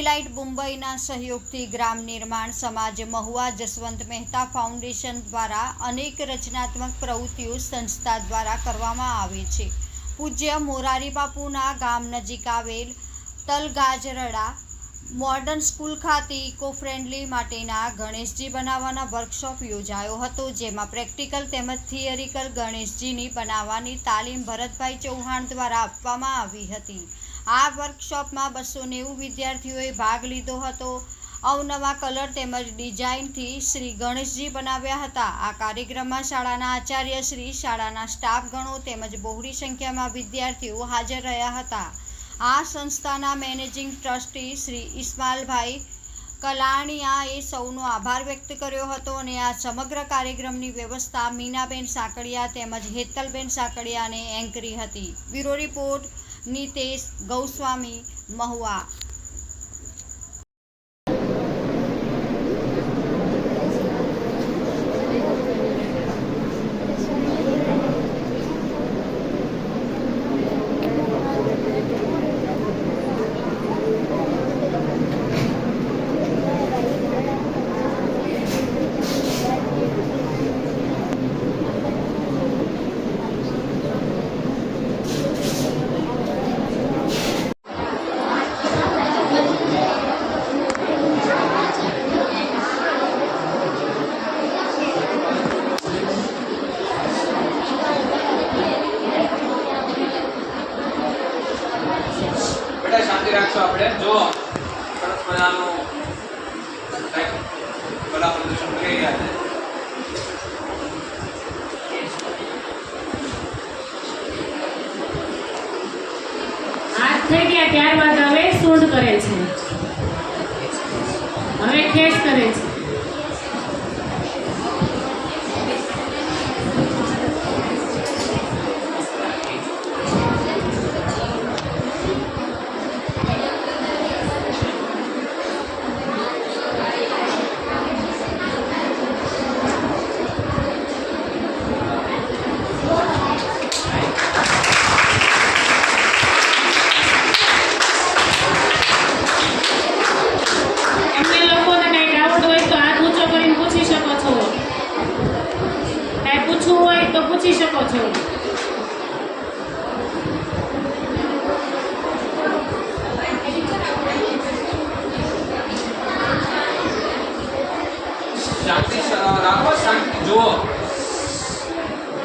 સ્કાયલાઇટ મુંબईના સહયોગથી ગ્રામ નિર્માણ સમાજ મહુવા જસવંત મહેતા ફાઉન્ડેશન દ્વારા અનેક રચનાત્મક પ્રવૃત્તિઓ સંસ્થા દ્વારા કરવામાં આવે છે। પૂજ્ય મોરારી બાપુના ગામ નજીક આવેલ તલગાજરડા મોડર્ન સ્કૂલ ખાતે ઇકો ફ્રેન્ડલી માટેના ગણેશજી બનાવવાના વર્કશોપ યોજાયો હતો, જેમાં પ્રેક્ટિકલ તેમજ થિયરિકલ ગણેશજીની બનાવવાની તાલીમ ભરતભાઈ ચૌહાણ દ્વારા આપવામાં આવી હતી। આ વર્કશોપમાં 290 વિદ્યાર્થીઓએ ભાગ લીધો હતો। અવનવા કલર તેમજ ડિઝાઇનથી શ્રી ગણેશજી બનાવ્યા હતા। આ કાર્યક્રમમાં શાળાના આચાર્યશ્રી, શાળાના સ્ટાફગણો તેમજ બહોળી સંખ્યામાં વિદ્યાર્થીઓ હાજર રહ્યા હતા। આ સંસ્થાના મેનેજિંગ ટ્રસ્ટી શ્રી ઇસ્માલભાઈ કલાણીયાએ સૌનો આભાર વ્યક્ત કર્યો હતો અને આ સમગ્ર કાર્યક્રમની વ્યવસ્થા મીનાબેન સાકડિયા તેમજ હેતલબેન સાકડિયાને એન્કરી હતી। Bureau report Nitesh Goswami, Mahuva. શાંતિ રાખશો। આપણે જો સરસ મજાનું કલા પ્રદર્શન કરી રહ્યા છે। હાથ થઈ ગયા ત્યારબાદ હવે સૂંઢ કરે છે, હવે ખેસ કરે છે। પૂછી શકો છો। શાંતિ રાખો, શાંતિ જુઓ।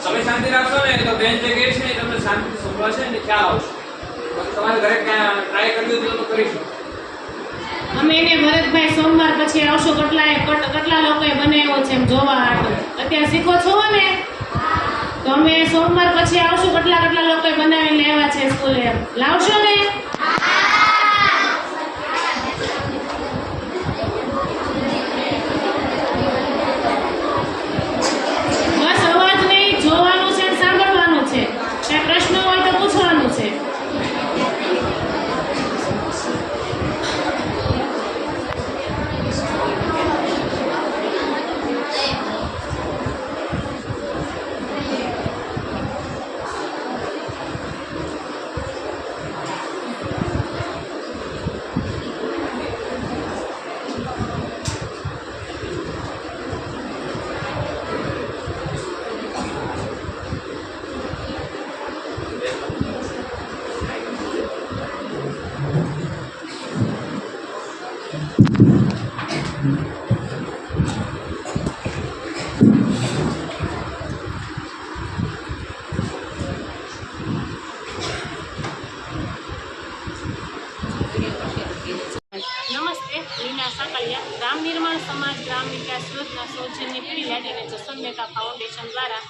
તમે શાંતિ રાખશો ને તો બેન જે કહે છે તમને શાંતિથી સંભળાશે ને ખ્યાલ આવશે। પછી તમારે ઘરે ક્યાં ટ્રાય કરવી હોય તો કરીશું। અમે એને ભરતભાઈ સોમવાર પછી આવશો, કેટલા લોકોએ બનાવ્યો છે એમ જોવા હાટું। અત્યારે શીખો છો ને, તો અમે સોમવાર પછી આવશું, કેટલા લોકોએ બનાવીને લેવા છે સ્કૂલે, લાવશો ને? બસ અવાજ નહીં, જોવાનું છે, સાંભળવાનું છે, કઈ પ્રશ્ન હોય તો પૂછવાનું છે। ગ્રામ નિર્માણ સમાજ ગ્રામ વિકાસ યોજના સૌજન્ય પીઢી લાડીને જસવંત મહેતા ફાઉન્ડેશન દ્વારા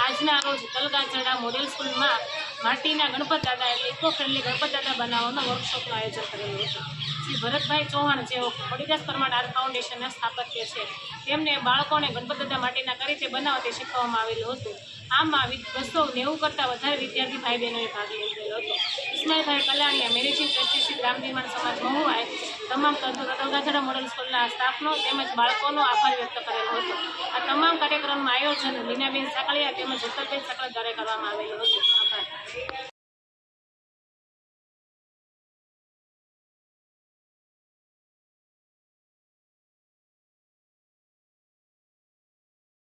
આજના રોજ તલગાજરડા મોડેલ સ્કૂલમાં માટીના ગણપત દાદા એટલે ઇકો ફ્રેન્ડલી ગણપત દાદા બનાવવાનો વર્કશોપનું આયોજન કરેલું હતું। શ્રી ભરતભાઈ ચૌહાણ જેઓ ખોડીદાસ પરમાર આર્ટ ફાઉન્ડેશનના સ્થાપત્ય છે, તેમને બાળકોને ગણપત દાદા માટીના કઈ રીતે બનાવવા તે શીખવવામાં આવેલું હતું। આમાં 290 કરતાં વધારે વિદ્યાર્થી ભાઈ બહેનોએ ભાગ લીધેલો હતો। ઇસ્માલભાઈ કલાણીયા, મેનેજિંગ ટ્રસ્ટી શ્રી ગ્રામ નિર્માણ સમાજ મહુવાએ તમામ તલગાજરડા મોડેલ સ્કૂલના સ્ટાફનો તેમજ બાળકોનો આભાર વ્યક્ત કરેલો હતો। આ તમામ કાર્યક્રમનું આયોજન મીનાબેન સાકડિયા તેમજ હેતલબેન સાકડિયા દ્વારા કરવામાં આવેલું હતું। આભાર।